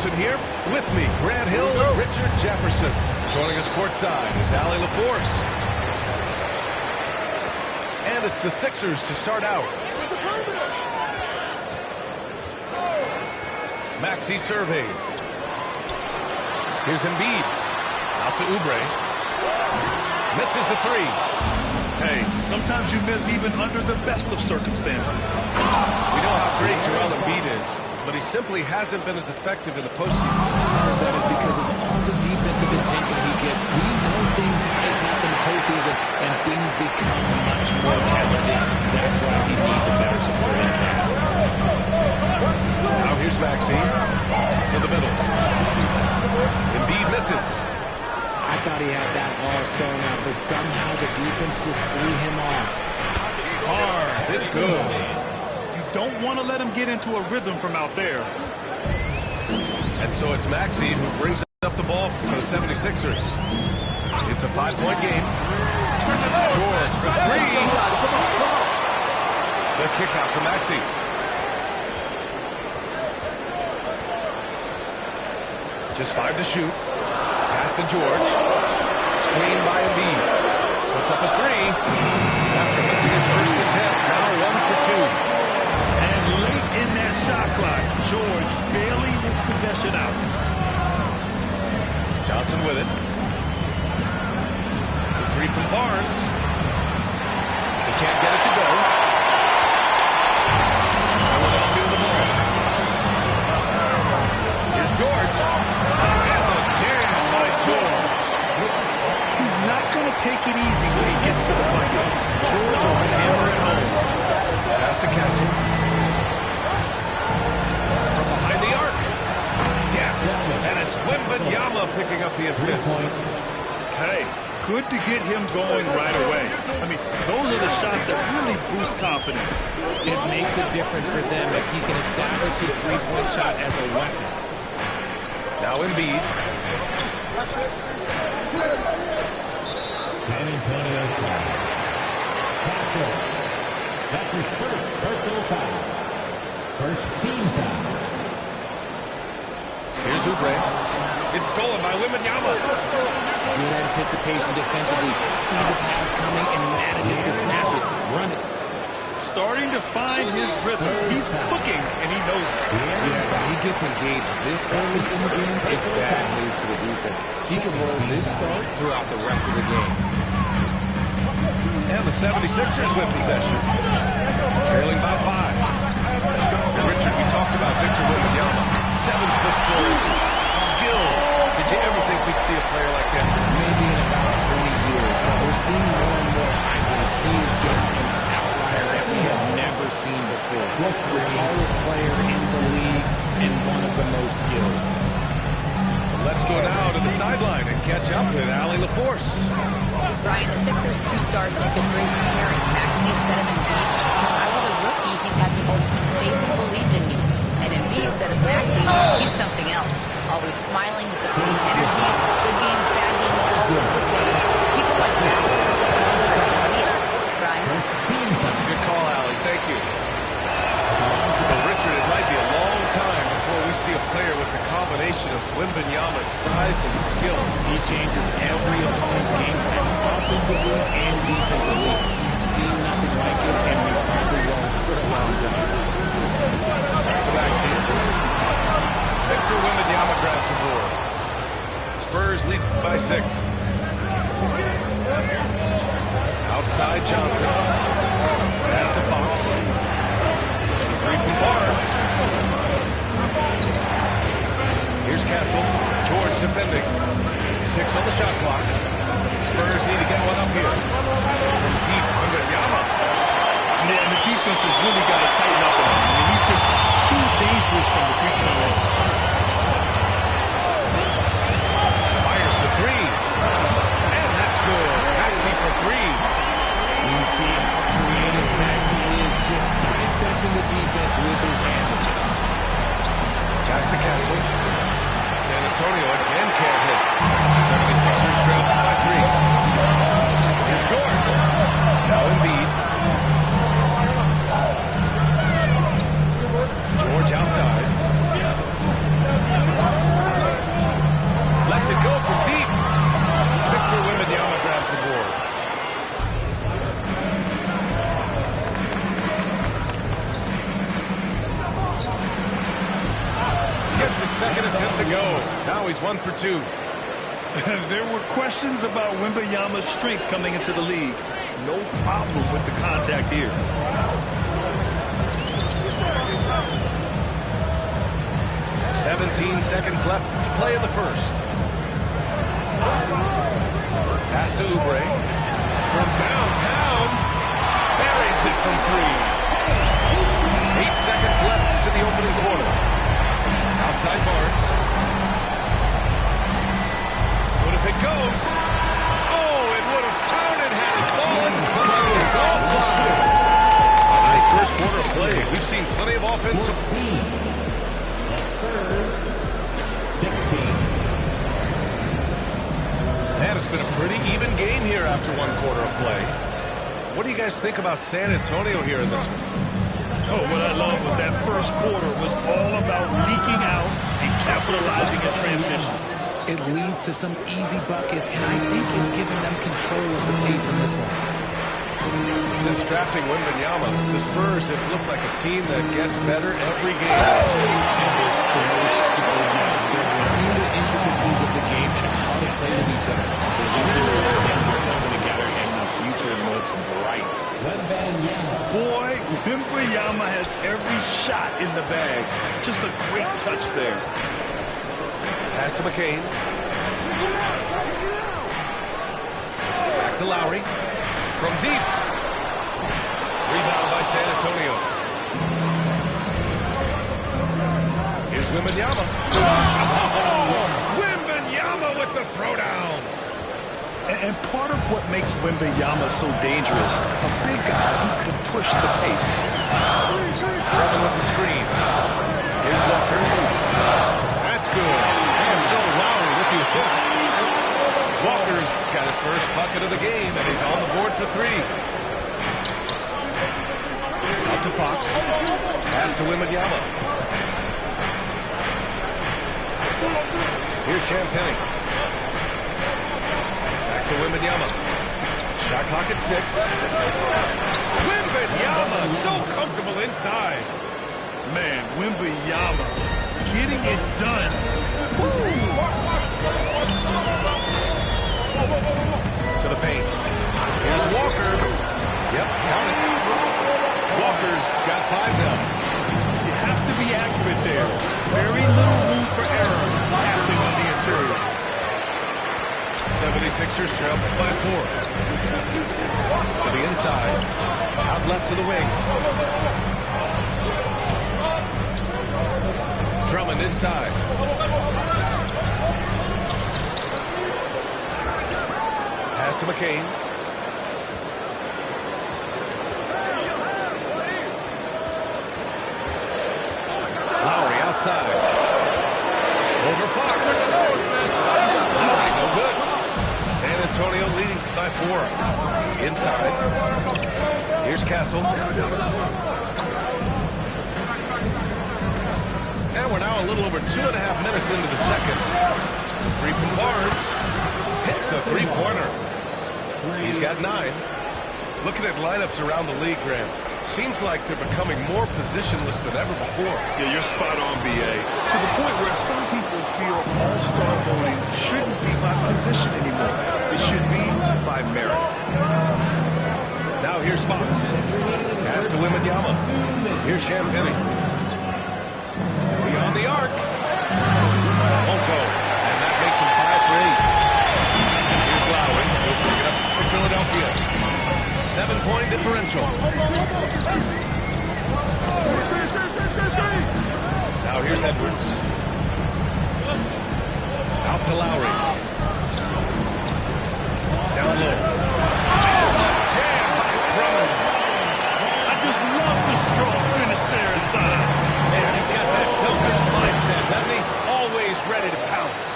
Jefferson here. With me, Grant Hill and Richard Jefferson. Joining us courtside is Allie LaForce. And it's the Sixers to start out. Maxey surveys. Here's Embiid. Out to Oubre. Misses the three. Hey, sometimes you miss even under the best of circumstances. We know how great Joel Embiid is, but he simply hasn't been as effective in the postseason. Part of that is because of all the defensive attention he gets. We know things tighten up in the postseason, and things become much more challenging. That's why he needs a better supporting cast. Now here's Maxey to the middle. Embiid misses. I thought he had that all sewn out, but somehow the defense just threw him off. Barnes, it's good. You don't want to let him get into a rhythm from out there. And so it's Maxey who brings up the ball for the 76ers. It's a 5-point game. George for three. The kick out to Maxey. Just 5 to shoot. Pass to George. Screen by Embiid. Puts up a three. After missing his first attempt, now 1 for 2. And late in that shot clock, George bailing his possession out. Johnson with it. The three from Barnes. He can't get it to go. Philadelphia with the ball. Here's George. And the jam by George. He's not going to take it easy when he gets to the bucket. George will hammer it home. Pass to Castle. From behind the arc. Yes. And it's Wembanyama picking up the assist. Hey, good to get him going right away. I mean, those are the shots that really boost confidence. It makes a difference for them if he can establish his three-point shot as a weapon. Now Embiid. San Antonio Castle. That's his first personal foul. First team foul. Here's Oubre. It's stolen by Wembanyama. Good anticipation defensively. See the pass coming and manages to snatch it. Run it. Starting to find his rhythm. He's cooking, and he knows it. Yeah, when he gets engaged this early in the game, it's bad news for the defense. He can roll this start throughout the rest of the game. And the 76ers with possession. Trailing by 5. And Richard, we talked about Victor Wembanyama. 7'4". Skill. Did you ever think we'd see a player like that? Maybe in about 20 years, but we're seeing more and more highlights. He is just an outlier that we have never seen before. The tallest player in the league and one of the most skilled. Let's go now to the sideline and catch up with Allie LaForce. Ryan, the Sixers' two stars make a great pairing. Maxey said of Embiid, since I was a rookie, he's had the ultimate faith and believed in me. And Embiid said of Maxey, he's something else. Always smiling with the same energy. Good games, bad games, always the same. People like that set the tone for everybody else. Ryan? That's a good call, Allie. Thank you. Well, Richard, it might be a long time before we see a player with the combination of Wembanyama's size and skill. He changes every opponent's game plan, offensively and defensively. We've seen nothing like it, and we probably won't for a long time. Back to Maxey. Victor Wembanyama grabs the board. Spurs lead by 6. Outside Johnson. Pass to Fox. Three from Barnes. Here's Castle. George defending. 6 on the shot clock. Spurs need to get one up here. From deep, Wembanyama. Yeah, and the defense has really got to tighten up on him. I mean, he's just too dangerous from the three-point line. Fires the three. And that's good. Maxey for 3. You see how creative Maxey is, just dissecting the defense with his hands. Pass to Castle. San Antonio again can't hit. 76ers trail by 3. Here's George. Now Embiid. George outside. 1 for 2. There were questions about Wembanyama's strength coming into the league. No problem with the contact here. 17 seconds left to play in the first. Pass to Oubre. From downtown. Buries it from 3. 8 seconds left to the opening quarter. Outside Barnes. What if it goes? Oh, it would have counted had it fallen. But it is offline. A nice first quarter of play. We've seen plenty of offense. 16. Man, it's been a pretty even game here after 1 quarter of play. What do you guys think about San Antonio here in this one? Oh, what I love was that first quarter was all about leaking out and capitalizing in transition. It leads to some easy buckets, and I think it's giving them control of the pace in this one. Since drafting Wembanyama, the Spurs have looked like a team that gets better every game. And they're still so young. They're learning the intricacies of the game and how to play with each other. They're learning until things are coming together, and the future looks bright. Boy, Wembanyama has every shot in the bag. Just a great touch there. Pass to McCain. Back to Lowry. From deep. Rebound by San Antonio. Here's Wembanyama. Oh, Wembanyama with the throwdown. And part of what makes Wembanyama so dangerous, a big guy who can push the pace. Drummond with the screen. Here's Walker. That's good. And so Lowry with the assist. Walker's got his first bucket of the game, and he's on the board for 3. Out to Fox. Pass to Wembanyama. Here's Champagnie. Back to Wembanyama. Shot clock at 6. Wembanyama so comfortable inside. Man, Wembanyama getting it done. To the paint. Here's Walker. Yep, count it. Walker's got 5 now. You have to be accurate there. Very little room for error passing on the interior. 76ers trail by 4. To the inside. Out left to the wing. Drummond inside. Pass to McCain. Lowry outside. Over Fox. Lowry, no good. San Antonio leading by 4. Inside. Here's Castle. And we're now a little over 2.5 minutes into the second. The 3 from Barnes. Hits a 3-pointer. He's got 9. Looking at lineups around the league, Graham, seems like they're becoming more positionless than ever before. Yeah, you're spot on, B.A. To the point where some people feel all-star voting shouldn't be by position anymore. It should be by merit. Now here's Fox. Pass to Wembanyama. Here's Champagnie. Beyond the arc. Won't go. And that makes him 5 for 8. And here's Lowry. He'll bring it up for Philadelphia. 7-point differential. Now here's Edwards. Out to Lowry. Down low. Jam by Drummond. I just love the strong finish there inside. Man, he's got that dunker's mindset, doesn't he? Always ready to pounce.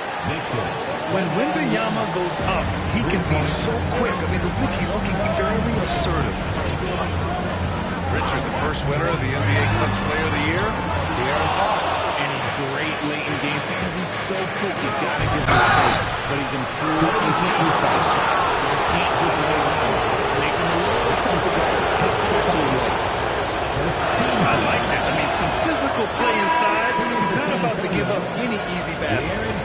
When Wembanyama goes up, he can be so quick. I mean, the rookie looking very assertive. Richard, the first winner of the NBA Clutch Player of the Year, De'Aaron Fox. And he's great late in games because he's so quick. You gotta give him space. But he's improved his inside shot. So you can't just lay with him. Makes him a little tough to guard, especially late. I like that. I mean, some physical play inside. He's not about to give up any easy baskets.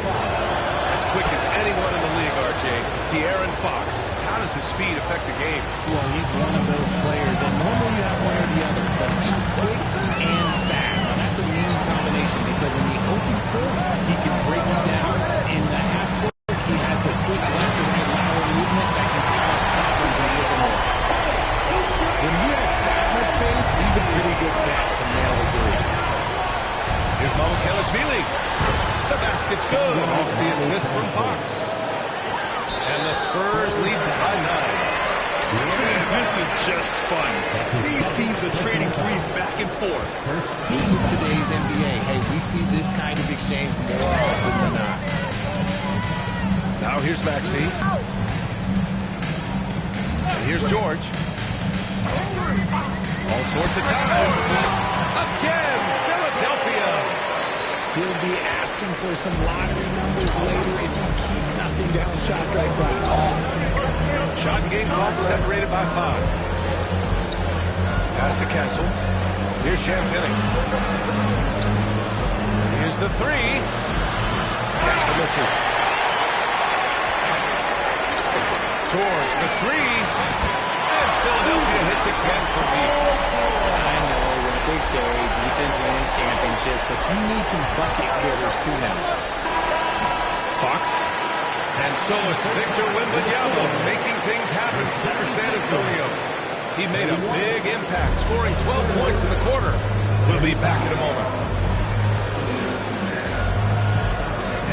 How does his speed affect the game? Well, he's one of those players that normally you have one or the other, but he's quick and fast. Now, that's a mean combination because in the open court, he can break you down. In the half court, he has the quick left to right lateral movement that can cause problems in the open court. When he has that much pace, he's a pretty good bet to nail the three. Here's Mamukelashvili. The basket's good off the assist from Fox. And the Spurs lead by 9. This is just fun. These teams are trading threes back and forth. This is today's NBA. Hey, we see this kind of exchange more often than not. Now here's Maxey. And here's George. All sorts of time. Again, Philadelphia. He'll be asking for some lottery numbers later if he keeps knocking down shots like that. Shot and game clock separated by 5. Pass to Castle. Here's Champagnie. Here's the 3. Castle misses. George, the 3. And Philadelphia hits again from deep. I know what they say, defense wins championships, but you need some bucket getters too now. Fox. And so it's Victor Wembanyama making things happen for San Antonio. He made a big impact, scoring 12 points in the quarter. We'll be back in a moment.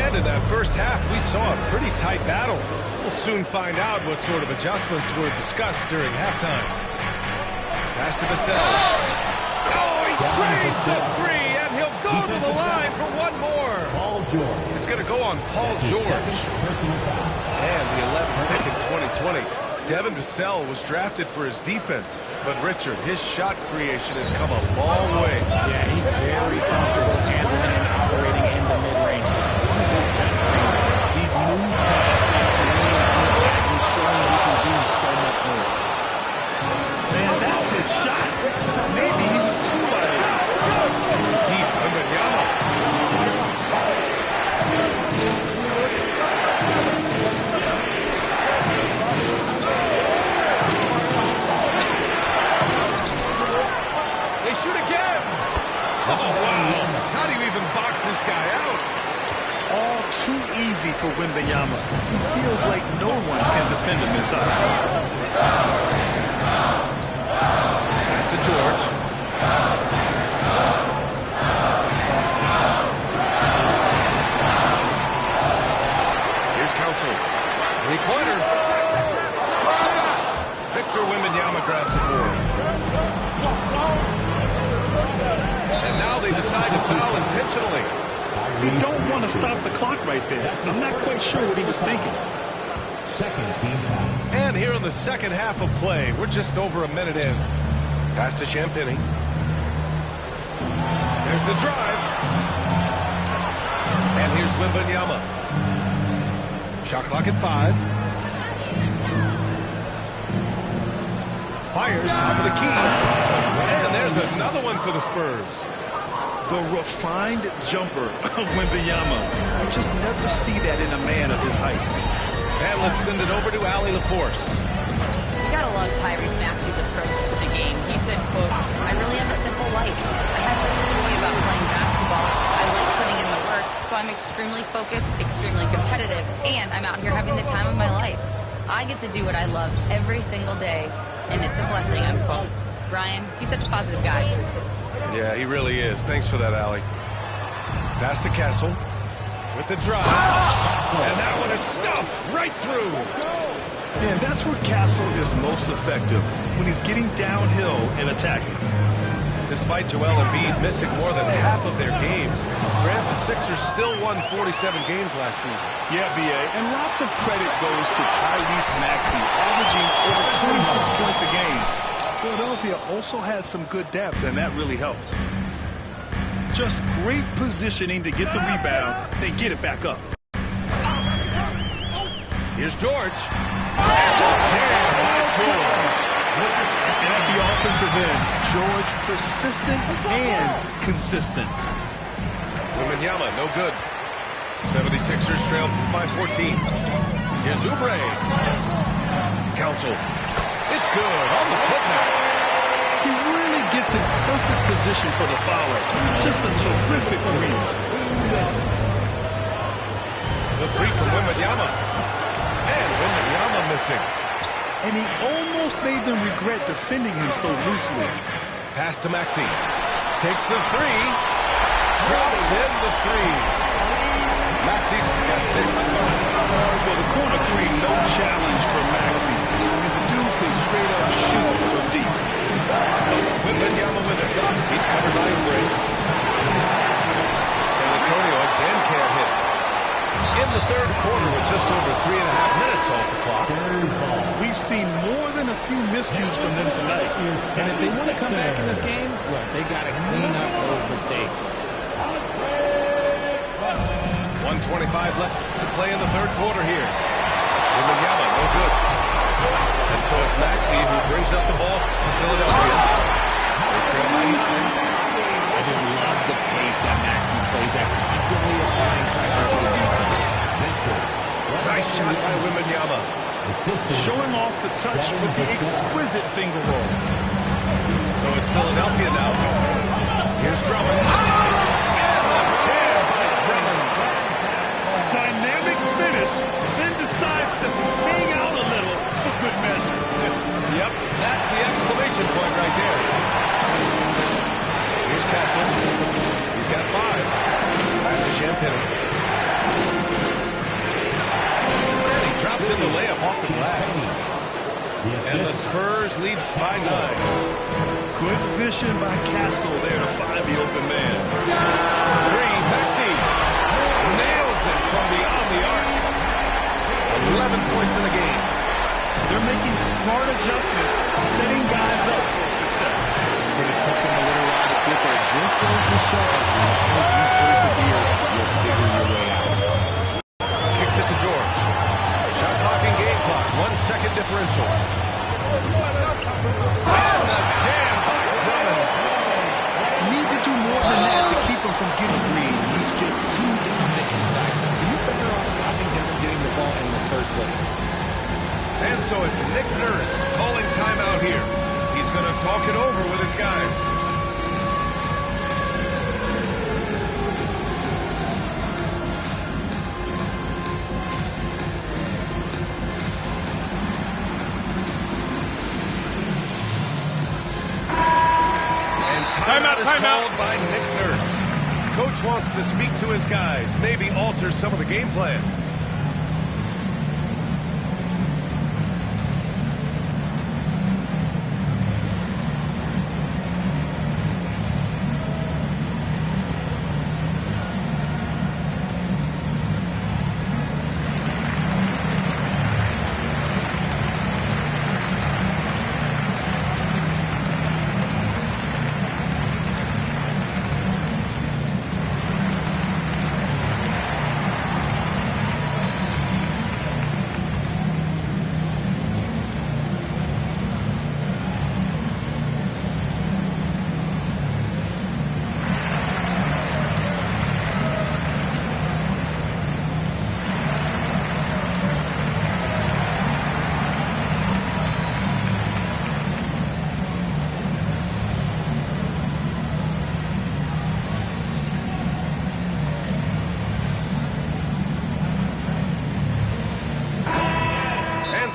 And in that first half, we saw a pretty tight battle. We'll soon find out what sort of adjustments were discussed during halftime. Pass to Vassell. Oh, he drains the 3, and he'll go to the line for one more. It's going to go on Paul George. And the 11th pick in 2020. Devin Vassell was drafted for his defense. But, Richard, his shot creation has come a long way. Yeah, he's very comfortable handling and operating in the mid-range. One of his best things. He's moved past that lane on attack. He's showing he can do so much more. Man, that's his shot. Maybe he was too light. Deep Wembanyama. They shoot again. Oh, wow. How do you even box this guy out? All too easy for Wembanyama. He feels like no one can defend him inside. Pass to George. Here's Council. Three-pointer. Victor Wembanyama grabs the board. And now they decide to foul intentionally. You don't want to stop the clock right there. I'm not quite sure what he was thinking. And here in the second half of play, we're just over a minute in. Pass to Champagnie. There's the drive. And here's Wembanyama. Shot clock at 5. Fires top of the key. And there's another one for the Spurs. The refined jumper of Wembanyama. You just never see that in a man of his height. And let's send it over to Allie LaForce. You gotta love Tyrese Maxey's approach to the game. He said, quote, "I really have a simple life. I have this joy about playing basketball. I like putting in the work, so I'm extremely focused, extremely competitive, and I'm out here having the time of my life. I get to do what I love every single day, and it's a blessing," unquote. Brian, he's such a positive guy. Yeah, he really is. Thanks for that, Allie. Pass to Castle with the drive. And that one is stuffed right through. Yeah, that's where Castle is most effective, when he's getting downhill and attacking. Despite Joel Embiid missing more than half of their games, Grant, the Sixers still won 47 games last season. Yeah, B.A., and lots of credit goes to Tyrese Maxey, averaging over 26 points a game. Philadelphia also had some good depth, and that really helped. Just great positioning to get the rebound, then get it back up. Here's George. And at the offensive end, George persistent and consistent. Wembanyama, no good. 76ers trail by 14. Here's Oubre. canceled. It's good on the putback. He really gets in perfect position for the fouler. Just a terrific read. The three from Wembanyama. And Wembanyama missing. And he almost made them regret defending him so loosely. Pass to Maxey. Takes the three. Drops in the three. Maxey's got 6. Well, the corner three, no challenge for Maxey. And the dude can straight up shoot from deep. Wembanyama with it. He's covered by Oubre. San Antonio again can't hit. In the third quarter with just over 3.5 minutes off the clock. We've seen more than a few miscues from them tonight. And if they want to come back in this game, look, they got to clean up those mistakes. 1:25 left to play in the third quarter here. Wembanyama, no good. And so it's Maxey who brings up the ball for Philadelphia. They trail by 9. I just love the pace that Maxey plays at, constantly applying pressure to the defense. Nice shot by Wembanyama. Showing off the touch with the exquisite finger roll. So it's Philadelphia now. Here's Drummond. And the jam by Drummond. Dynamic finish, then decides to hang out a little for good measure. Yep, that's the exclamation point right there. Here's Castle. He's got 5. Pass to Champagnie. And he drops in the layup off the glass. And the Spurs lead by 9. Good vision by Castle there to find the open man. 3, Maxey. Nails it from beyond the arc. 11 points in the game. They're making smart adjustments, setting guys up for success. But it took them a little while to get there. Just goes to show us as long as you persevere, you'll figure your way out. Kicks it to George. Shot clock and game clock. 1 second differential. And the jam by Drummond. Need to do more than that to keep him from getting green. He's just too dominant inside. So you're better off stopping him from getting the ball in the first place. And so it's Nick Nurse calling timeout here. He's going to talk it over with his guys. And timeout is called by Nick Nurse. Coach wants to speak to his guys, maybe alter some of the game plan.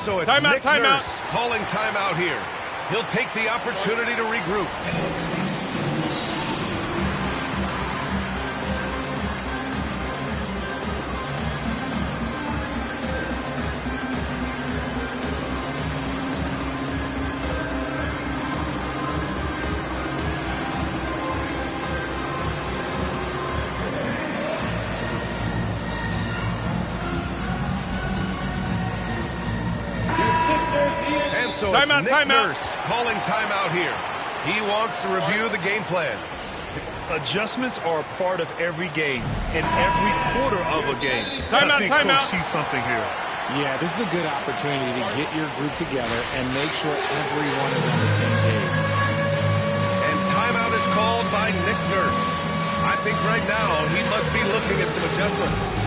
So it's Nick Nurse calling timeout here. He'll take the opportunity to regroup. So it's Nick Nurse calling timeout here. He wants to review the game plan. Adjustments are a part of every game and every quarter of a game. I think Coach sees something here. Yeah, this is a good opportunity to get your group together and make sure everyone is on the same page. And timeout is called by Nick Nurse. I think right now he must be looking at some adjustments.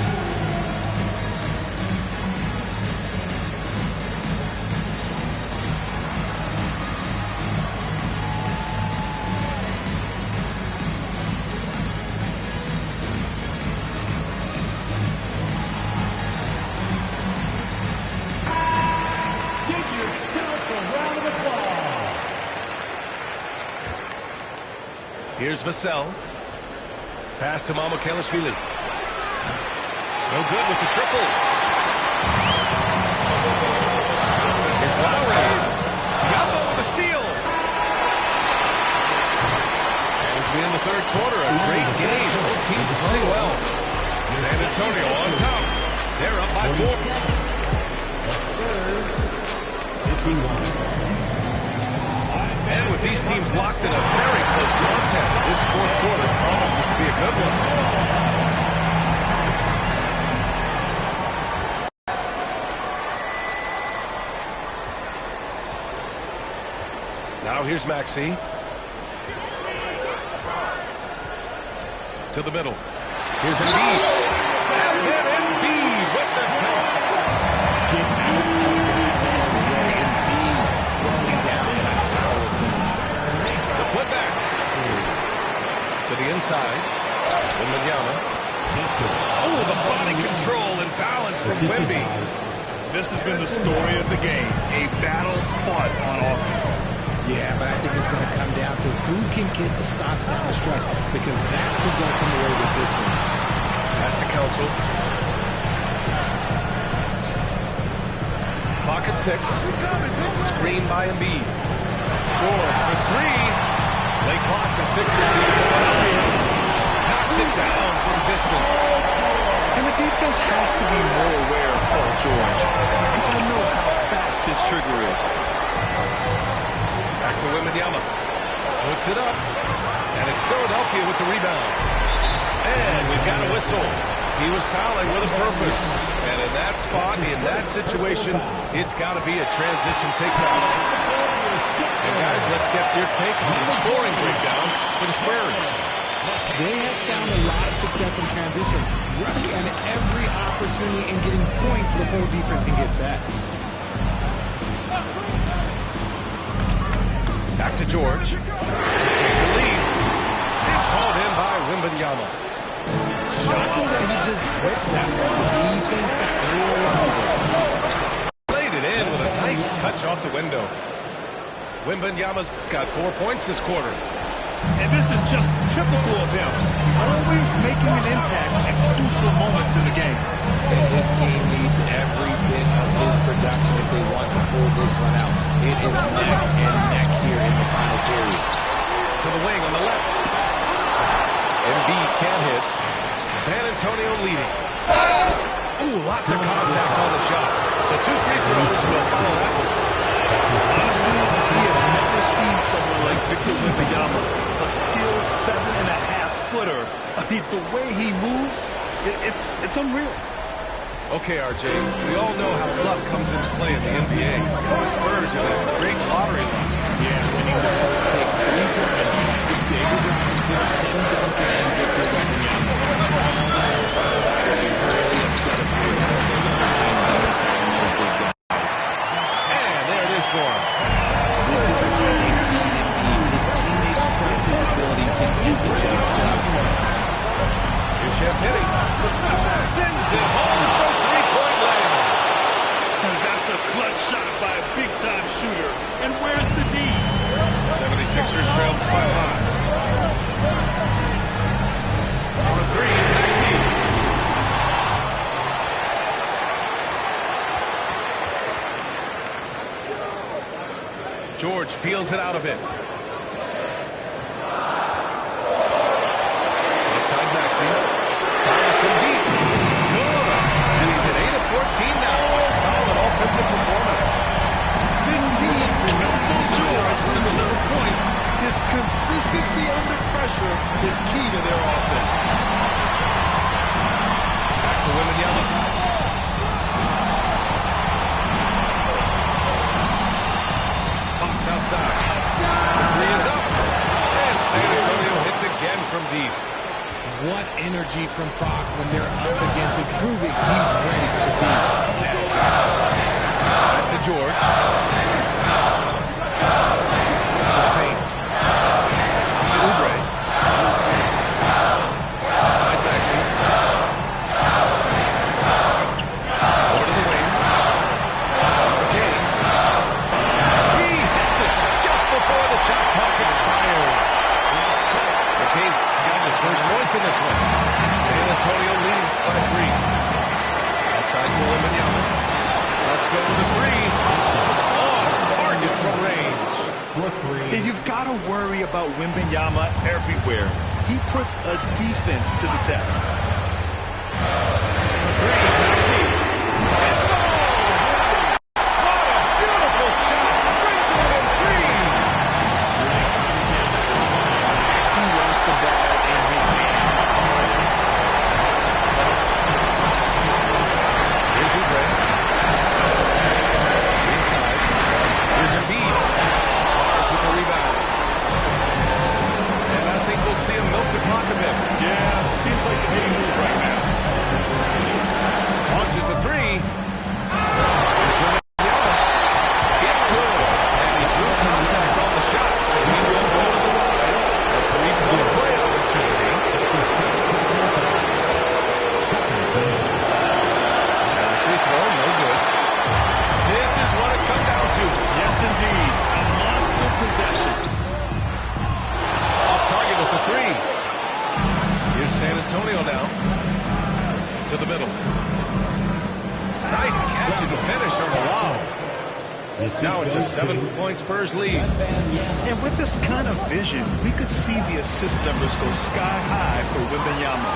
yourself a round of applause. Here's Vassell. Pass to Mamukelashvili. No good with the triple. Here's Lowry. Diallo with a steal. As we end the third quarter, a great game. Both teams playing well. San Antonio on top. They're up by 4. And with these teams locked in a very close contest, this fourth quarter promises to be a good one. Now here's Maxey. To the middle. Here's Embiid. And then Embiid with the dunk. Get out of that way. Embiid throwing down that power feed. The putback. To the inside. Wembanyama. Oh, the body control and balance from Wemby. This has been the story of the game. A battle fought on offense. Yeah, but I think it's going to come down to who can get the stops down the stretch, because that's who's going to come away with this one. Pass to Council. Clock at 6. Screen by Embiid. George for 3. Late clock, the Sixers need to go. Knocks it down from distance. And the defense has to be more aware of Paul George. You gotta know how fast his trigger is. Back to Wembanyama. Puts it up. And it's Philadelphia with the rebound. And we've got a whistle. He was fouling with a purpose. And in that spot, in that situation, it's got to be a transition takedown. And guys, let's get your take on the scoring breakdown for the Spurs. They have found a lot of success in transition, running at every opportunity and getting points before defense can get set. Back to George to take the lead. It's hauled in by Wembanyama. Shocking that he just whipped that one. The defense got real over. Laid it in with a nice touch off the window. Wembanyama's got 4 points this quarter. And this is just typical of him. Always making an impact at crucial moments in the game. And his team needs every bit of his production if they want to pull this one out. It is neck and neck here in the final period. To the wing on the left. Embiid can't hit. San Antonio leading. Ooh, lots of contact on the shot. So 2 free throws will follow that whistle. Honestly, we have never seen someone like Victor Wembanyama, a skilled 7.5-footer. I mean, the way he moves, it's unreal. Okay, RJ, we all know how luck comes into play in the NBA. The Spurs are that great lottery luck. Yeah, winning the first pick 3 times to David Robinson, Tim Duncan, and Victor Wembanyama. Really upset about that. Team knows how many big guys. And there it is for him. This is why they feed Embiid. His teammates trust his ability to get the job done. Here's Champagny. Sends it home from three-point land. That's a clutch shot by a big-time shooter. And where's the D? 76ers trail by 5. For 3, Maxey. George feels it out a bit. Outside Maxey. Fires from deep. Good. And he's at 8 of 14 now. A solid offensive performance. This team counts on George to deliver points. His consistency under pressure is key to their offense. Back to Wembanyama. Fox outside. The 3 is up. And San Antonio hits again from deep. What energy from Fox when they're up against it, proving he's ready to be that guy. Pass to George. To the paint. To Oubre. Outside Maxey. Over to the wing. McKay. about Wembanyama everywhere. He puts a defense to the test. Now it's a 7-point Spurs lead. And with this kind of vision, we could see the assist numbers go sky high for Wembanyama.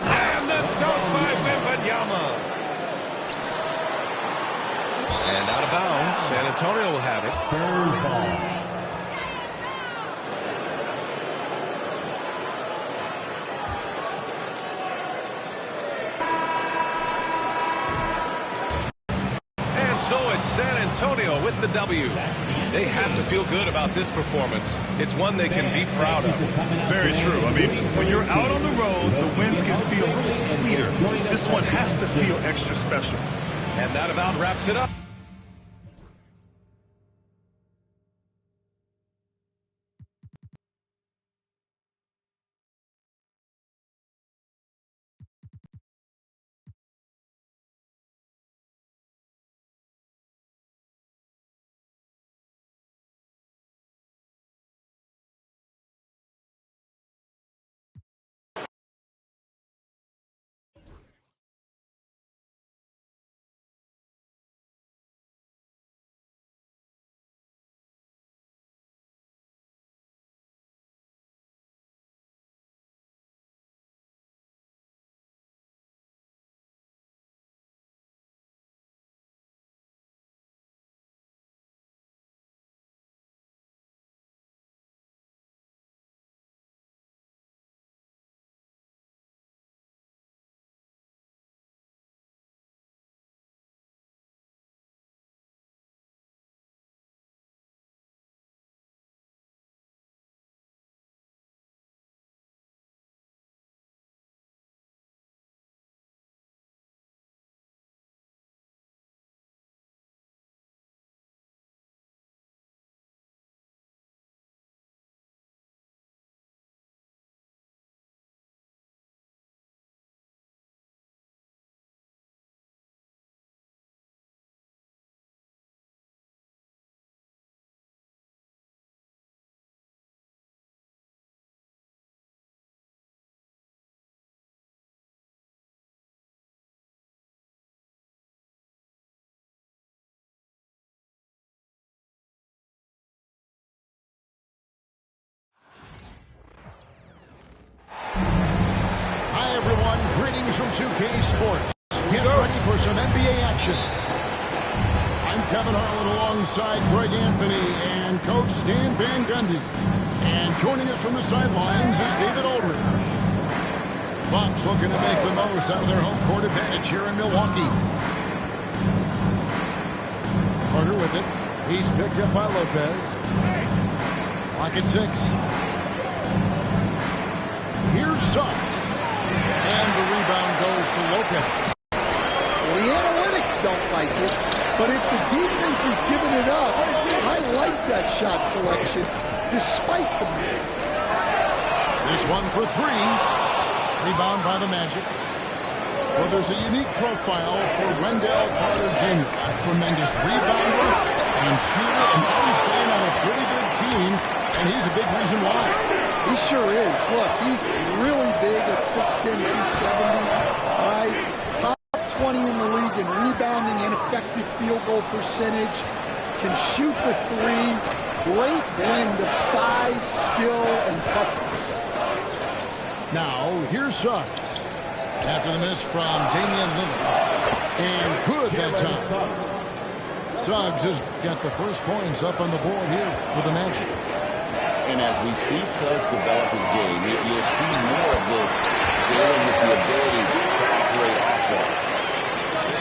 And the dunk by Wembanyama. And out of bounds, San Antonio will have it. Spurs ball. San Antonio with the W. They have to feel good about this performance. It's one they can be proud of. Very true. I mean, when you're out on the road, the wins can feel a little sweeter. This one has to feel extra special. And that about wraps it up. Greetings from 2K Sports. Get ready for some NBA action. I'm Kevin Harlan alongside Greg Anthony and Coach Stan Van Gundy. And joining us from the sidelines is David Aldridge. Bucks looking to make the most out of their home court advantage here in Milwaukee. Carter with it. He's picked up by Lopez. Clock at 6. Here's Suggs. And the rebound goes to Lopez. Well, the analytics don't like it, but if the defense is giving it up, I like that shot selection, despite the miss. This one for 3. Rebound by the Magic. Well, there's a unique profile for Wendell Carter Jr. A tremendous rebounder and shooter, and he's playing on a pretty good team, and he's a big reason why. He sure is. Look, he's really big at 6'10", 270. All right, top 20 in the league in rebounding and effective field goal percentage. Can shoot the 3. Great blend of size, skill, and toughness. Now, here's Suggs. After the miss from Damian Lillard. And good that time. Suggs has got the first points up on the board here for the Magic. And as we see Suggs develop his game, you'll see more of this dealing with the ability to operate off ball.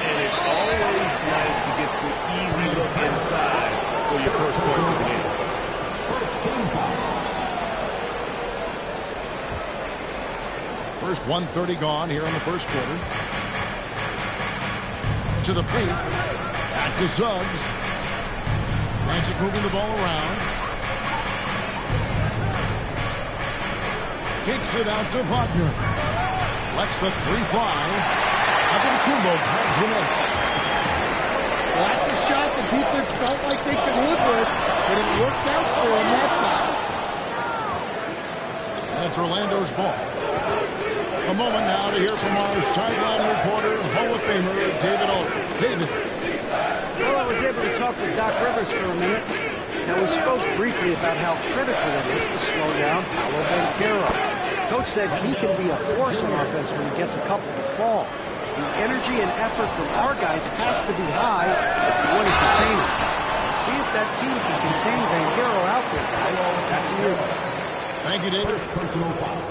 And it's always nice to get the easy look inside for your first points of the game. First team foul. First 1:30 gone here in the first quarter. To the paint. Back to Suggs. Magic moving the ball around. Kicks it out to Wagner. Lets the three fly. Kumbo grabs the miss. Well, that's a shot the defense felt like they could live with, but it worked out for them that time. That's Orlando's ball. A moment now to hear from our sideline reporter, Hall of Famer David Aldridge. David. Well, I was able to talk with Doc Rivers for a minute. Now, we spoke briefly about how critical it is to slow down Paolo Banchero. Coach said he can be a force on offense when he gets a couple to fall. The energy and effort from our guys has to be high if we want to contain it. Let's see if that team can contain Banchero out there, guys. Back to you. Thank you, David. Personal foul.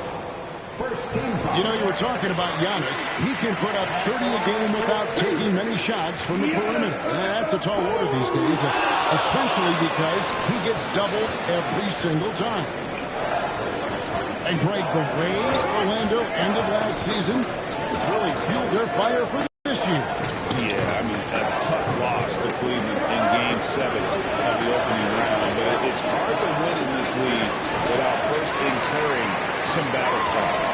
First team foul. You know, you were talking about Giannis. He can put up 30 a game without taking many shots from the perimeter. That's a tall order these days, especially because he gets doubled every single time. And Greg, the way Orlando ended last season, it's really fueled their fire for this year. Yeah, I mean, a tough loss to Cleveland in Game 7 of the opening round. But it's hard to win in this league without first incurring some battle scars.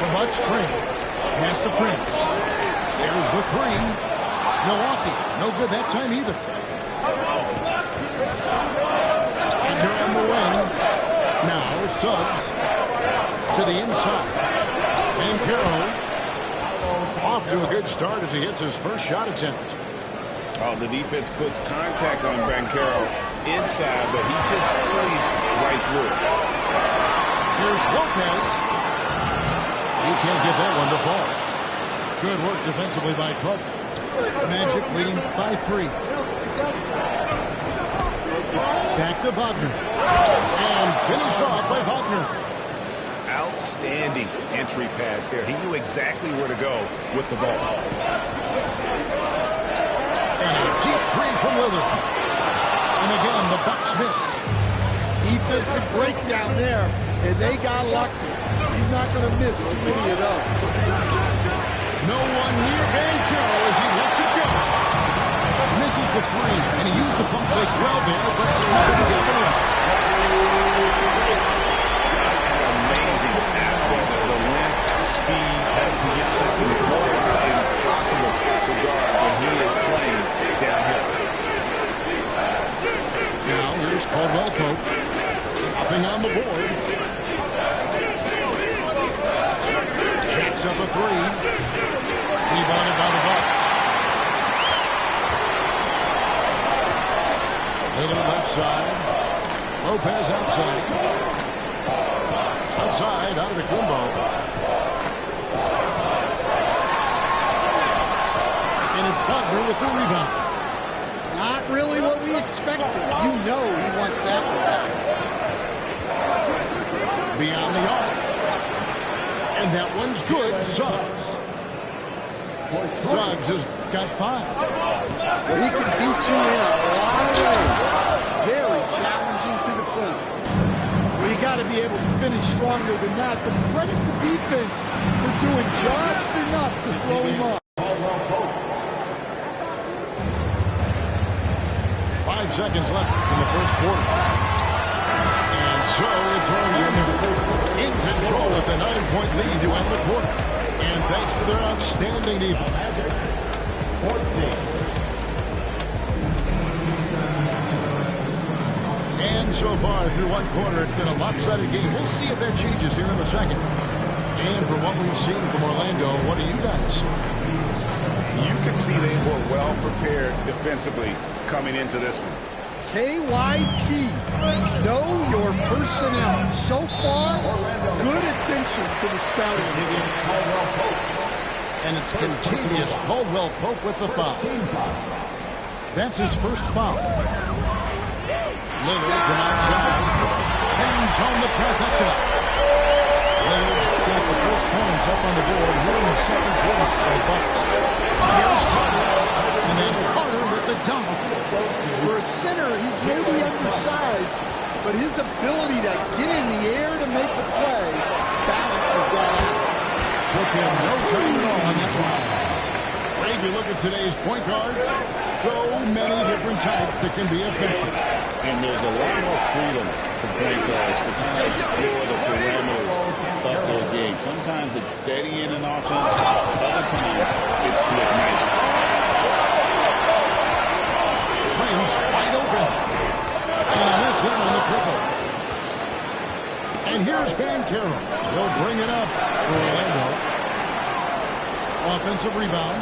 The Bucks train. Pass to Prince. There's the three. Milwaukee. No good that time either. Under on the wing. Now Suggs to the inside. And Carroll off to a good start as he hits his first shot attempt. Oh, the defense puts contact on Banchero inside, but he just plays right through it. Here's Lopez. He can't get that one to fall. Good work defensively by Carter. Magic leading by 3. Back to Wagner. And finished off by Wagner. Outstanding entry pass there. He knew exactly where to go with the ball. And a deep three from Lillard. And again, the Bucks miss. Defensive breakdown there, and they got lucky. He's not going to miss too many of those. No one near Banchero as he lets it go. Misses the three, and he used the pump fake well there, but it's never to get it. Amazing athlete. The length, speed, and Giannis is impossible to guard when he is playing downhill. Now here's Caldwell Pope. Nothing on the board. Jacks up a three. Rebounded by the Bucks. Lillard left side. Lopez outside. Outside, out of the Kumbo. And it's Wagner with the rebound. Not really what we expected. You know he wants that one back. Beyond the arc. And that one's good. Suggs. Suggs has got 5. He can beat you in a lot of ways. Very challenging to defend. Well, you got to be able to finish stronger than that. But credit the defense for doing just enough to throw him off. 5 seconds left in the first quarter. And so it's Orlando in control with a 9-point lead to end the quarter. And thanks to their outstanding defense. 14. And so far through one quarter, it's been a lopsided game. We'll see if that changes here in the second. And from what we've seen from Orlando, what do you guys see? You can see they were well prepared defensively coming into this one. KYP. Know your personnel. So far, good attention to the scouting. And it's contagious. Caldwell Pope with the foul. That's his first foul. Lillard from outside. Hangs home the trifecta. Lillard's got the first points up on the board here in the second quarter for the Bucks. Here's Carter. And then Carter with the dunk. For a center, he's maybe undersized, but his ability to get in the air to make a play balances that out. Took him no time at all on that one. Greg, you look at today's point guards, so many different types that can be effective. And there's a lot more freedom for point guards to kind of explore the parameters of their game. Sometimes it's steadying an offense. Other times it's to ignite. Prince wide open. And a miss there on the triple. And here's Banchero. He'll bring it up for Orlando. Offensive rebound.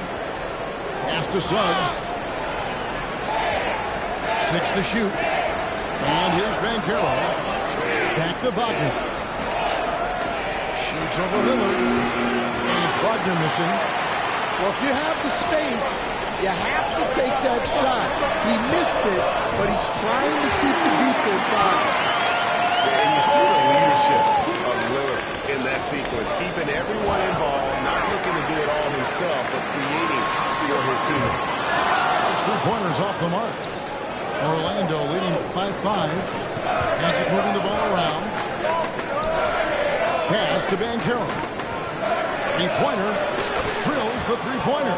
Pass to Suggs. 6 to shoot. And here's Banchero. Back to Wagner. Shoots over Lillard. And it's Wagner missing. Well, if you have the space, you have to take that shot. He missed it, but he's trying to keep the defense on. And you see the leadership of Lillard in that sequence, keeping everyone involved, not looking to do it all himself, but creating for his team. Those 3-pointers off the mark. Orlando leading by 5. Magic moving the ball around. Pass to Banchero. 3-pointer. Drills the 3-pointer.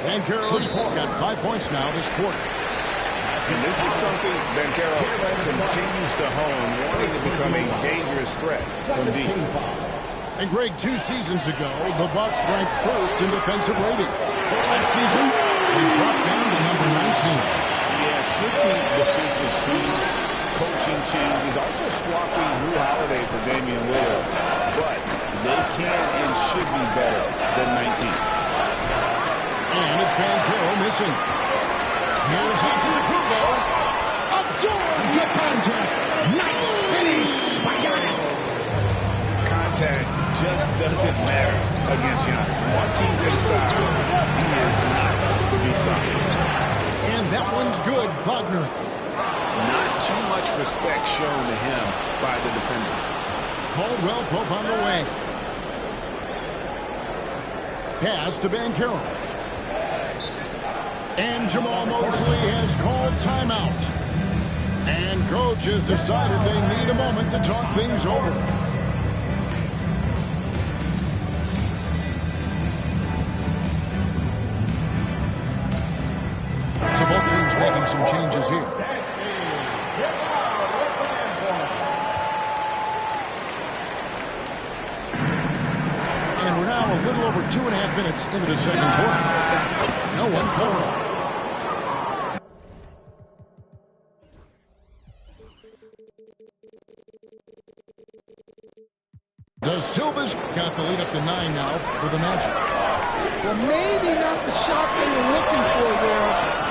Banchero's got 5 points now this quarter. And this is something Banchero continues to hone, wanting to become a dangerous threat from deep. And Greg, 2 seasons ago, the Bucks ranked first in defensive rating. Last season, they dropped down to number 19. Yeah, shifting defensive schemes, coaching changes, also swapping Drew Holiday for Damian Lillard. But they can and should be better than 19. And it's Banchero missing. Here's Antetokounmpo. Absorbs the contact. Nice finish by Giannis. Contact just doesn't matter against Giannis. Once he's inside, he is not to be stopped. And that one's good, Wagner. Not too much respect shown to him by the defenders. Caldwell Pope on the wing. Pass to Banchero. And Jamal Mosley has called timeout. And coach has decided they need a moment to talk things over. So both teams making some changes here. And we're now a little over 2.5 minutes into the second quarter. No one covering. Does Silva's got the lead up to 9 now for the Magic? Well, maybe not the shot they were looking for there,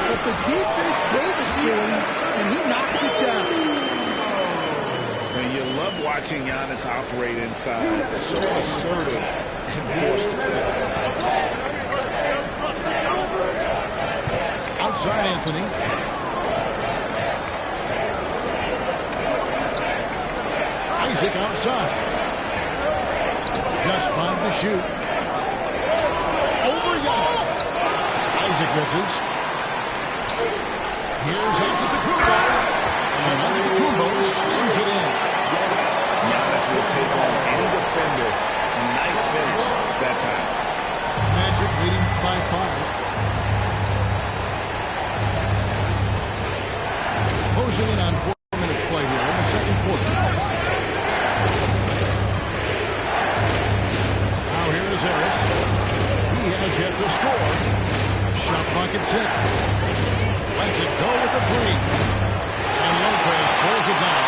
but the defense gave it to him, and he knocked it down. And you love watching Giannis operate inside. So assertive and forceful. Outside Anthony. Isaac outside. Just 5 to shoot. Over Giannis. Isaac misses. Here's Antetokounmpo. And Antetokounmpo slams it in. Giannis will take on any defender. Nice finish that time. Magic leading by 5. Closing in on 4 minutes play here in the second quarter. Now here is Harris. He has yet to score. Shot clock at 6. Lets it go with the 3. And Lopez pulls it down.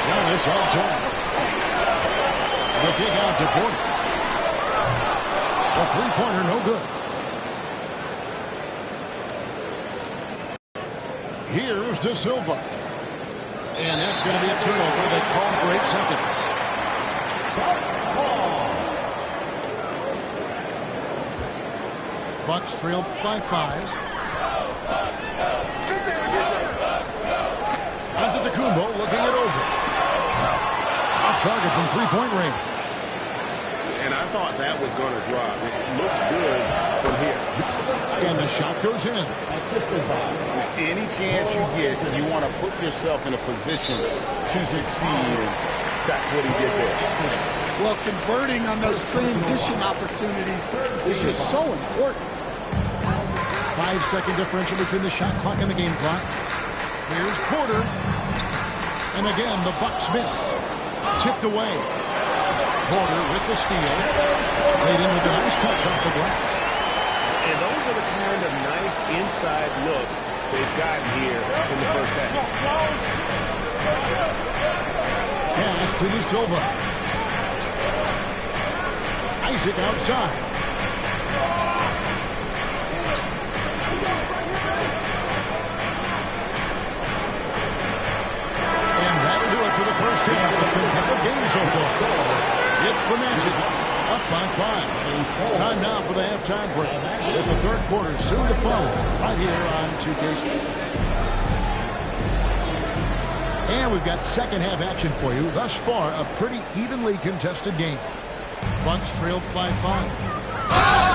Giannis outside. The kick out to Porter. The 3-pointer no good. Here's De Silva. And that's going to be a turnover. They called for 8 seconds. Bucks trail by 5. Antetokounmpo looking it over. Off target from three-point range. And I thought that was going to drop. It looked good from here. And the shot goes in. Any chance you get, you want to put yourself in a position to succeed. And that's what he did there. Well, converting on those transition opportunities is just so important. 5-second differential between the shot clock and the game clock. Here's Porter. And again, the Bucks miss. Tipped away. Porter with the steal. Laid in with a nice touch off the glass. And those are the kind of nice inside looks they've gotten here in the first half. Pass to De Silva. Isaac outside. And that'll do it for the first half of the competitive game so far. It's the Magic, up by 5. Time now for the halftime break, with the third quarter soon to follow, right here on 2K Sports. And we've got second half action for you. Thus far, a pretty evenly contested game. Bucks trailed by 5.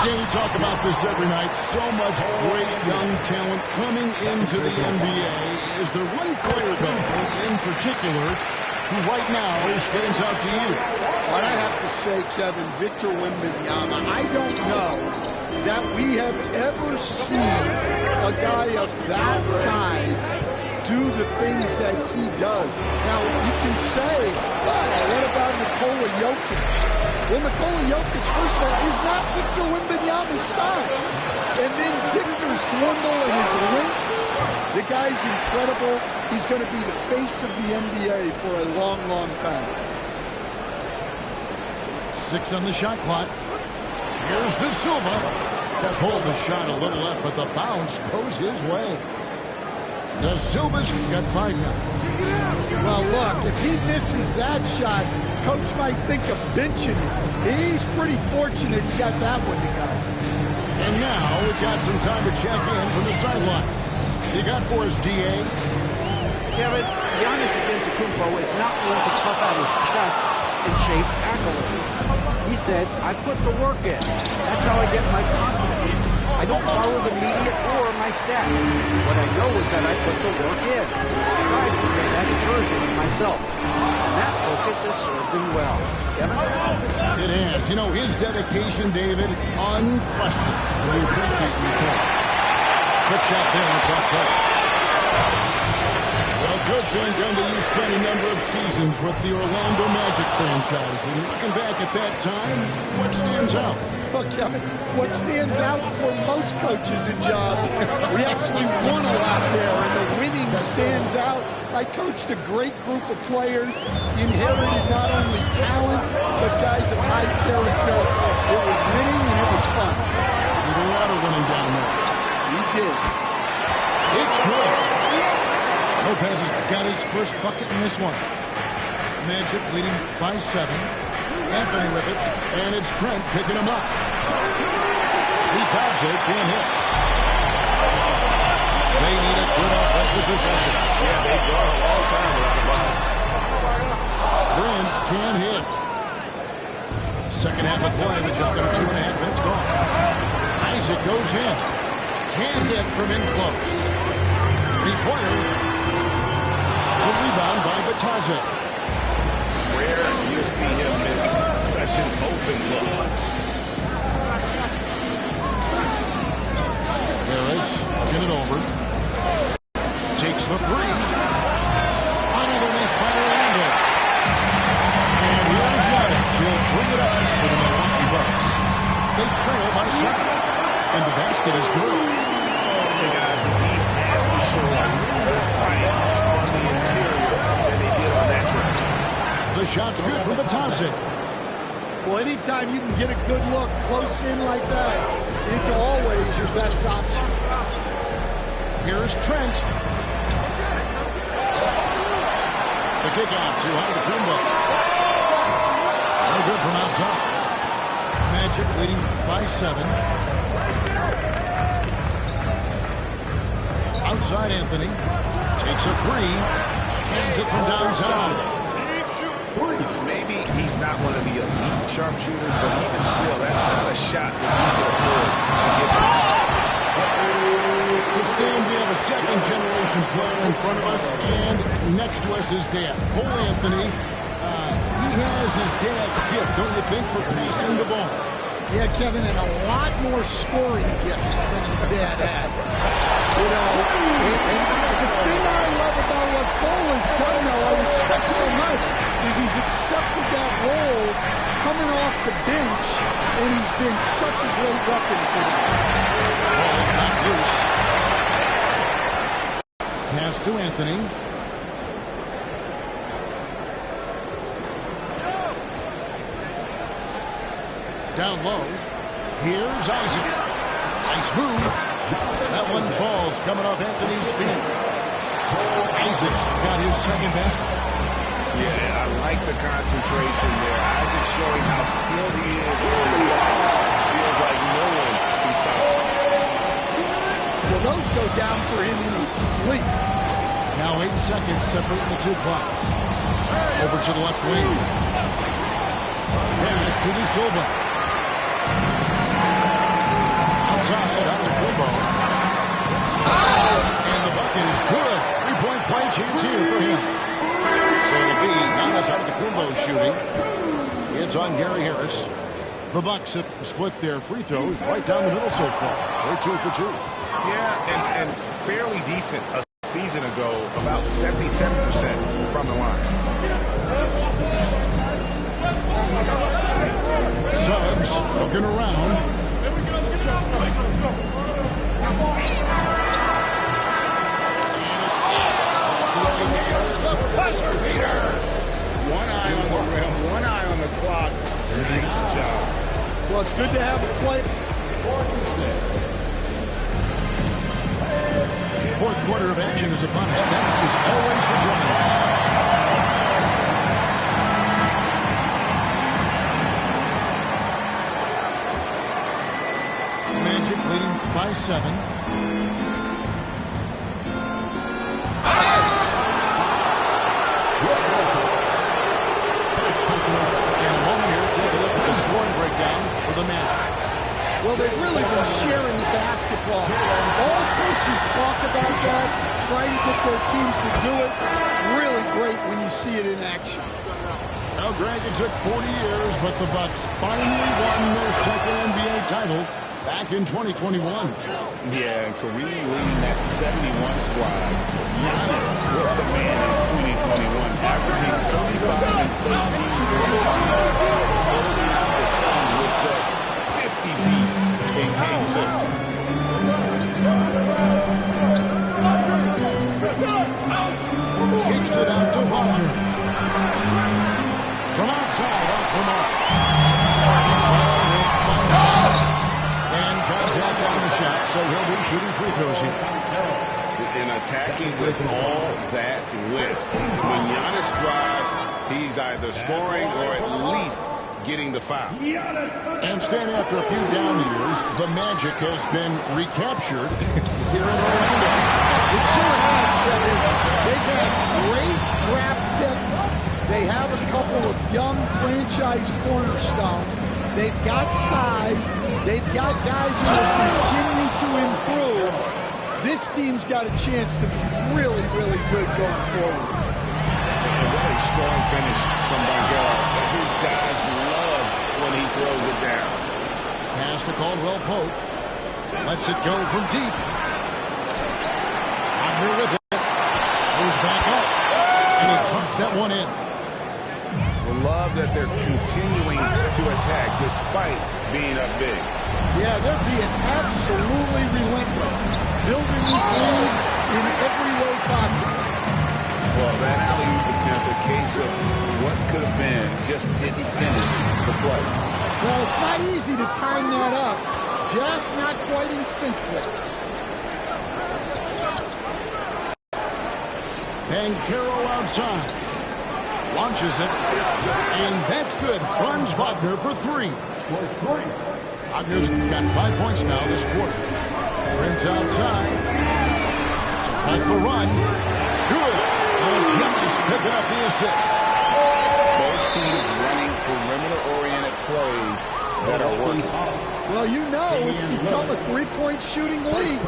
Yeah, we talk about this every night. So much great young talent coming into the NBA. Is there one player, though, in particular, who right now stands out to you? Well, I have to say, Kevin, Victor Wembanyama, I don't know that we have ever seen a guy of that size do the things that he does. Now, you can say, what about Nikola Jokic? Well, Nikola Jokic, first of all, is not Victor Wembanyama's size. And then Victor's handle and his length, the guy's incredible. He's going to be the face of the NBA for a long, long time. 6 on the shot clock. Here's De Silva. Pulled the shot a little left, but the bounce goes his way. De Silva's got 5 now. Well, look, if he misses that shot, Coach might think of benching him. He's pretty fortunate he got that one to go. And now we've got some time to check in from the sideline. You got for us, D.A.? Kevin, Giannis Antetokounmpo is not one to puff out his chest and chase accolades. He said, I put the work in. That's how I get my confidence. I don't follow the media or my stats. What I know is that I put the work in. Try to be the best version of myself. And that focus has served him well. Kevin? It has. You know, his dedication, David, unquestioned. And we appreciate your call. Good shot there on the top target. Well, Coach Van Gundy, you spent a number of seasons with the Orlando Magic franchise. And looking back at that time, what stands out? Well, Kevin, what stands out for most coaches and jobs, we actually won a lot there, and the winning stands out. I coached a great group of players, inherited not only talent, but guys of high character. It was winning, and it was fun. Did a lot of winning down there. We did. It's good. Lopez has got his first bucket in this one. Magic leading by 7. Anthony with it, and it's Trent picking him up. He tops it, can't hit. They need a good offensive possession. Yeah, they've gone a long time without a bucket. Prince can't hit. Second half of play with just under 2.5 minutes gone. Isaac goes in. Can't hit from in close. Required. The rebound by Batazzi. Rare you see him miss such an open look. Harris, get it over. Takes the 3. Another miss by Orlando. And here's Giannis. He'll bring it up for the Milwaukee Bucks. They trail by 7. And the basket is good. Okay, guys, he has to show a little more fight on the interior than they did on that trip. The shot's good from Batazzi. Well, anytime you can get a good look close in like that, it's always your best option. Here's Trent. kick out to Antetokounmpo. No good from outside. Magic leading by 7. Outside Anthony. Takes a 3. Cans it from downtown. Maybe he's not one of the elite sharpshooters, but even still, that's not a shot that he can afford to give up. To stand, we have a second-generation player in front of us, and next to us is dad, Cole Anthony. He has his dad's gift, don't you think, for passing the ball? Yeah, Kevin, and a lot more scoring gift than his dad had. You know, and the thing I love about what Cole has done now, I respect so much, is he's accepted that role coming off the bench, and he's been such a great weapon for them. Ball's not loose. Pass to Anthony. Down low. Here's Isaac. Nice move. That one falls coming off Anthony's feet. Isaac's got his second basket. Yeah, I like the concentration there. Isaac showing how skilled he is on the block. Feels like no one can stop him. Well, those go down for him in his sleep. Now 8 seconds separating the two clocks. Over to the left wing. Pass to De Silva. Outside, Antetokounmpo. And the bucket is good. 3-point play chance here for him. So it'll be Giannis Antetokounmpo shooting. It's on Gary Harris. The Bucks have split their free throws right down the middle so far. They're 2 for 2. Yeah, and fairly decent a season ago, about 77% from the line. Suggs looking around. Buzzer beater. One eye on the rim, one eye on the clock. Nice job. Well, it's good to have a play. Fourth quarter of action is upon us. Thanks as always for joining us. Magic leading by 7. For the Magic. Well, they've really been sharing the basketball. All coaches talk about that, try to get their teams to do it. Really great when you see it in action. Now, Greg, it took 40 years, but the Bucks finally won their second NBA title back in 2021. Yeah, and Kareem leading that 71 squad. Giannis was the man in 2021, averaging 35 and 13. Closing out the Suns with that 50-piece in Game 6. Kicks it out to Wagner. From outside, off the mark. And contact on the shot, so he'll be shooting free throws here. And attacking with all that width. When Giannis drives, he's either scoring or at least getting the foul. And standing after a few down years, the Magic has been recaptured here in Orlando. It sure has, Kevin. They've had great draft picks. They have a couple of young franchise cornerstones. They've got size. They've got guys who will continue to improve. This team's got a chance to be really, really good going forward. And what a strong finish from Banchero. His guys love when he throws it down. Pass to Caldwell Pope. Lets it go from deep. Wagner with it. Goes back up. And he pumps that one in. We love that they're continuing to attack despite being up big. Yeah, they're being absolutely relentless. Building this lead in every way possible. Well, that alley-oop attempt, a case of what could have been, just didn't finish the play. Well, it's not easy to time that up. Just not quite in sync with. Banchero outside. launches it, and that's good. Franz Wagner for 3. Wagner's got 5 points now this quarter. Prince outside. So halt the run. Good. And Giannis picking up the assist. Both teams running perimeter-oriented plays that are working. Well, you know it's become a three-point shooting league.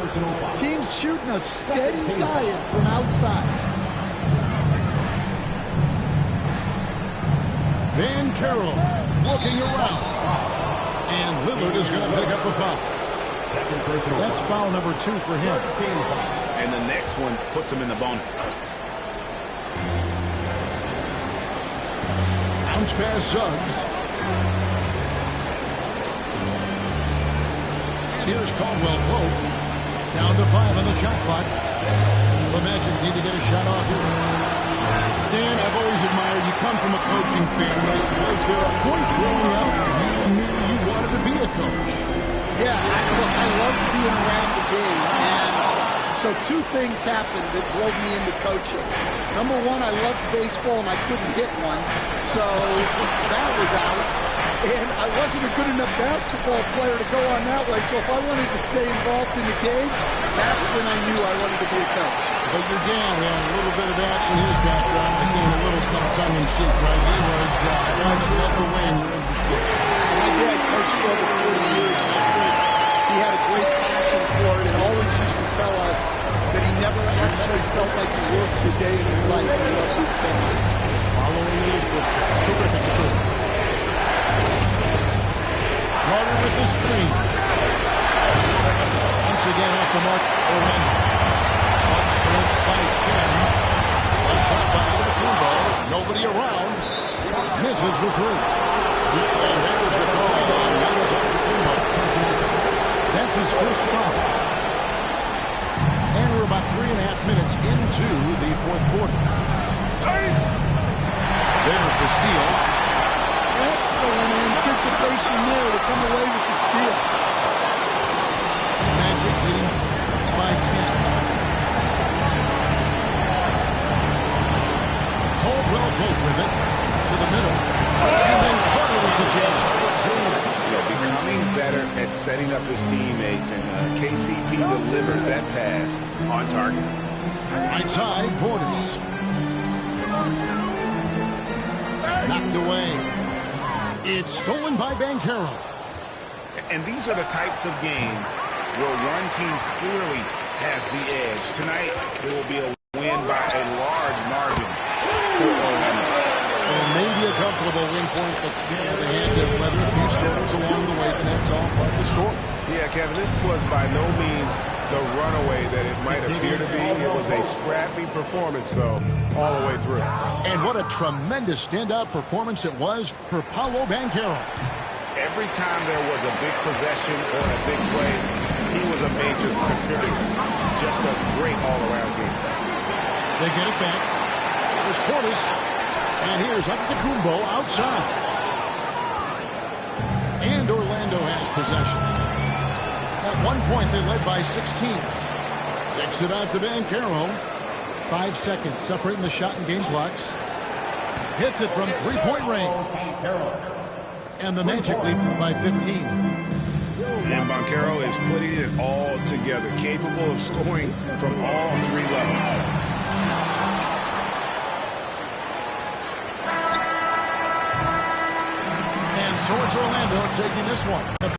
Teams shooting a steady diet from outside. Van Carroll looking around. And Lillard is going to pick up the foul. That's foul number 2 for him. And the next one puts him in the bonus. Bounce pass Suggs. And here's Caldwell Pope. Down to 5 on the shot clock. The Magic need to get a shot off here. Stan, I've always admired you. Come from a coaching family. Was there a point growing up you knew you wanted to be a coach? Yeah, I loved being around the game, and so 2 things happened that drove me into coaching. Number 1, I loved baseball, and I couldn't hit one, so that was out. And I wasn't a good enough basketball player to go on that way, so if I wanted to stay involved in the game, that's when I knew I wanted to be a coach. But your dad had a little bit of that in his background. I say a little tongue-in-cheek, right? He was a guy that loved the wing. My dad coached for over 40 years, and I think he had a great passion for it and always used to tell us that he never actually felt like he worked a day in his life, and he loved it so much. Following in his footsteps. Terrific story. Carter with the screen. Once again off the mark, Orlando. Bucks trailed by 10. A shot by Kumbo. Nobody around. Misses the 3. And there's the call on Giannis Antetokounmpo. That's his first foul. And we're about 3.5 minutes into the fourth quarter. There's the steal. Excellent anticipation there to come away with the steal. Magic leading by 10. Caldwell Pope with it to the middle. And then Carter with the jam. Becoming better at setting up his teammates, and KCP delivers that pass on target. Right side, Portis. Knocked away. It's stolen by Banchero. And these are the types of games where one team clearly has the edge. Tonight, it will be a win by a large margin for Orlando. And maybe a comfortable win for him, but they had to weather a few storms along the way, and that's all part of the story. Yeah, Kevin, this was by no means the runaway that it might appear to be. It was a scrappy performance, though, all the way through. And what a tremendous standout performance it was for Paolo Banchero. Every time there was a big possession or a big play, he was a major contributor. Just a great all-around game. They get it back. There's Portis. And here's Antetokounmpo outside. And Orlando has possession. At one point, they led by 16. Kicks it out to Banchero. 5 seconds separating the shot and game clocks. Hits it from three-point range. And the Magic lead by 15. And Banchero is putting it all together, capable of scoring from all 3 levels. And so it's Orlando taking this one.